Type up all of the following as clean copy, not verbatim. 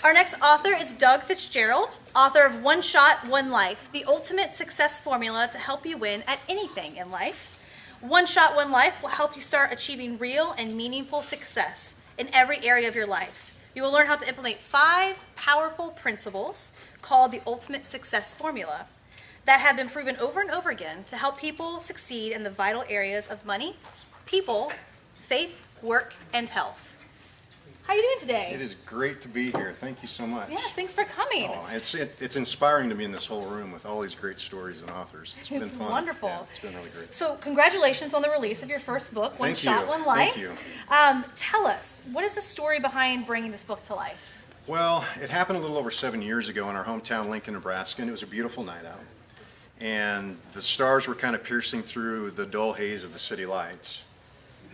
Our next author is Doug Fitzgerald, author of OneShot, OneLife, the ultimate success formula to help you win at anything in life. OneShot, OneLife will help you start achieving real and meaningful success in every area of your life. You will learn how to implement 5 powerful principles called the ultimate success formula that have been proven over and over again to help people succeed in the vital areas of money, people, faith, work, and health. How are you doing today? It is great to be here. Thank you so much. Yes, thanks for coming. Oh, it's inspiring to be in this whole room with all these great stories and authors. It's been fun. Wonderful. Yeah, it's been really great. So congratulations on the release of your first book, One Shot, One Life. Thank you. Tell us, what is the story behind bringing this book to life? Well, it happened a little over 7 years ago in our hometown, Lincoln, Nebraska, and it was a beautiful night out. And the stars were kind of piercing through the dull haze of the city lights.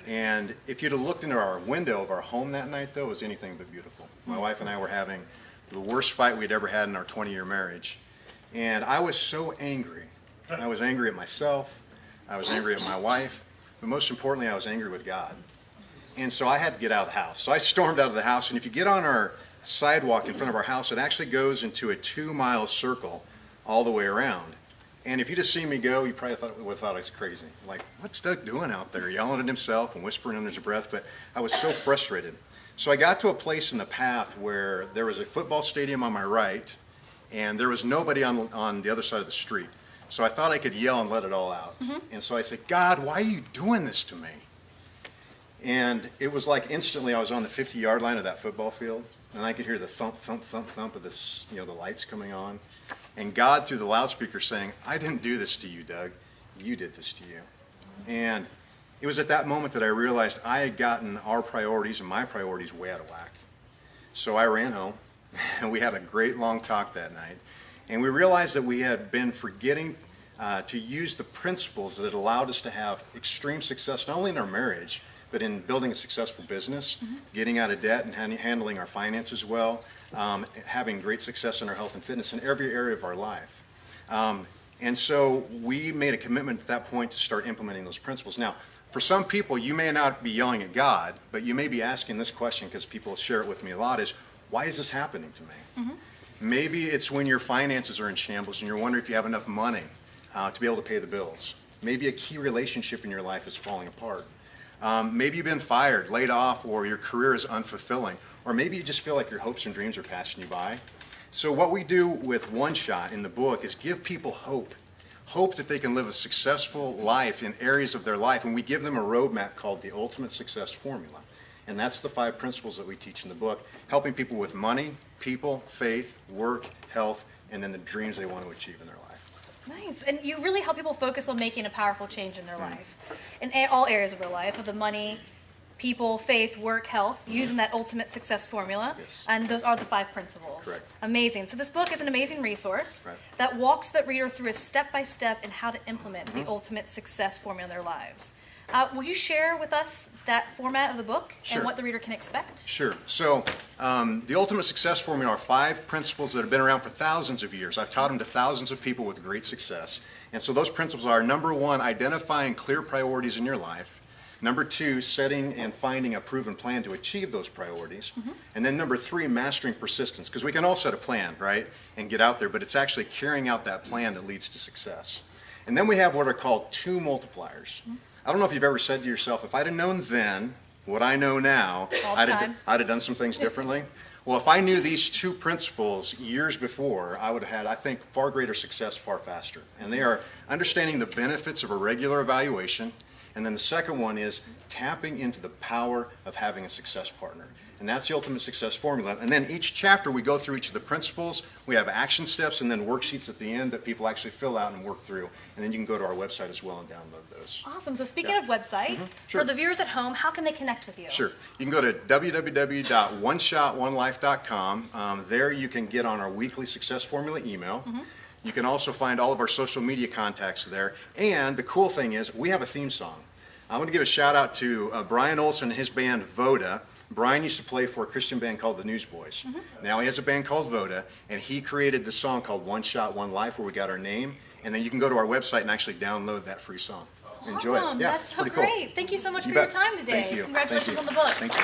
And if you'd have looked into our window of our home that night, though, it was anything but beautiful. My wife and I were having the worst fight we'd ever had in our 20-year marriage. And I was so angry. I was angry at myself. I was angry at my wife. But most importantly, I was angry with God. And so I had to get out of the house. So I stormed out of the house. And if you get on our sidewalk in front of our house, it actually goes into a 2-mile circle all the way around. And if you just see me go, you probably would have thought I was crazy. Like, what's Doug doing out there? Yelling at himself and whispering under his breath. But I was so frustrated. So I got to a place in the path where there was a football stadium on my right, and there was nobody on the other side of the street. So I thought I could yell and let it all out. And so I said, God, why are you doing this to me? And it was like instantly I was on the 50-yard line of that football field, and I could hear the thump, thump, thump, thump of this, the lights coming on. And God, through the loudspeaker, saying, I didn't do this to you, Doug. You did this to you. And it was at that moment that I realized I had gotten our priorities and my priorities way out of whack. So I ran home, and we had a great long talk that night. And we realized that we had been forgetting to use the principles that allowed us to have extreme success, not only in our marriage, but in building a successful business, getting out of debt and handling our finances well, having great success in our health and fitness in every area of our life. And so we made a commitment at that point to start implementing those principles. Now, for some people, you may not be yelling at God, but you may be asking this question, because people share it with me a lot, is, why is this happening to me? Maybe it's when your finances are in shambles and you're wondering if you have enough money to be able to pay the bills. Maybe a key relationship in your life is falling apart. Maybe you've been fired, laid off, or your career is unfulfilling. Or maybe you just feel like your hopes and dreams are passing you by. So what we do with OneShot in the book is give people hope. Hope that they can live a successful life in areas of their life. And we give them a roadmap called the Ultimate Success Formula. And that's the 5 principles that we teach in the book, helping people with money, people, faith, work, health, and then the dreams they want to achieve in their life. Nice. And you really help people focus on making a powerful change in their life, in all areas of their life, of the money, people, faith, work, health, using that ultimate success formula. Yes. And those are the 5 principles. Correct. Amazing. So this book is an amazing resource that walks the reader through a step-by-step in how to implement the ultimate success formula in their lives. Will you share with us that format of the book and what the reader can expect? Sure. So the Ultimate Success Formula are 5 principles that have been around for thousands of years. I've taught them to thousands of people with great success. And so those principles are, number 1, identifying clear priorities in your life. Number 2, setting and finding a proven plan to achieve those priorities. And then number 3, mastering persistence. Because we can all set a plan, right, and get out there, but it's actually carrying out that plan that leads to success. And then we have what are called 2 multipliers. I don't know if you've ever said to yourself, if I'd have known then what I know now, I'd have done some things differently. Well, if I knew these 2 principles years before, I would have had, I think, far greater success far faster. And they are understanding the benefits of a regular evaluation. And then the second one is tapping into the power of having a success partner. And that's the Ultimate Success Formula. And then each chapter we go through each of the principles. We have action steps and then worksheets at the end that people actually fill out and work through. And then you can go to our website as well and download those. Awesome. So speaking of website, for the viewers at home, how can they connect with you? Sure. You can go to www.oneshotOneLife.com. There you can get on our weekly Success Formula email. You can also find all of our social media contacts there. And the cool thing is we have a theme song. I want to give a shout out to Brian Olson and his band Voda. Brian used to play for a Christian band called the Newsboys. Now he has a band called Voda, and he created the song called One Shot, One Life, where we got our name. And then you can go to our website and actually download that free song. Enjoy it. Yeah, that's so great. Cool. Thank you so much for your time today. Thank you. Congratulations on the book. Thank you.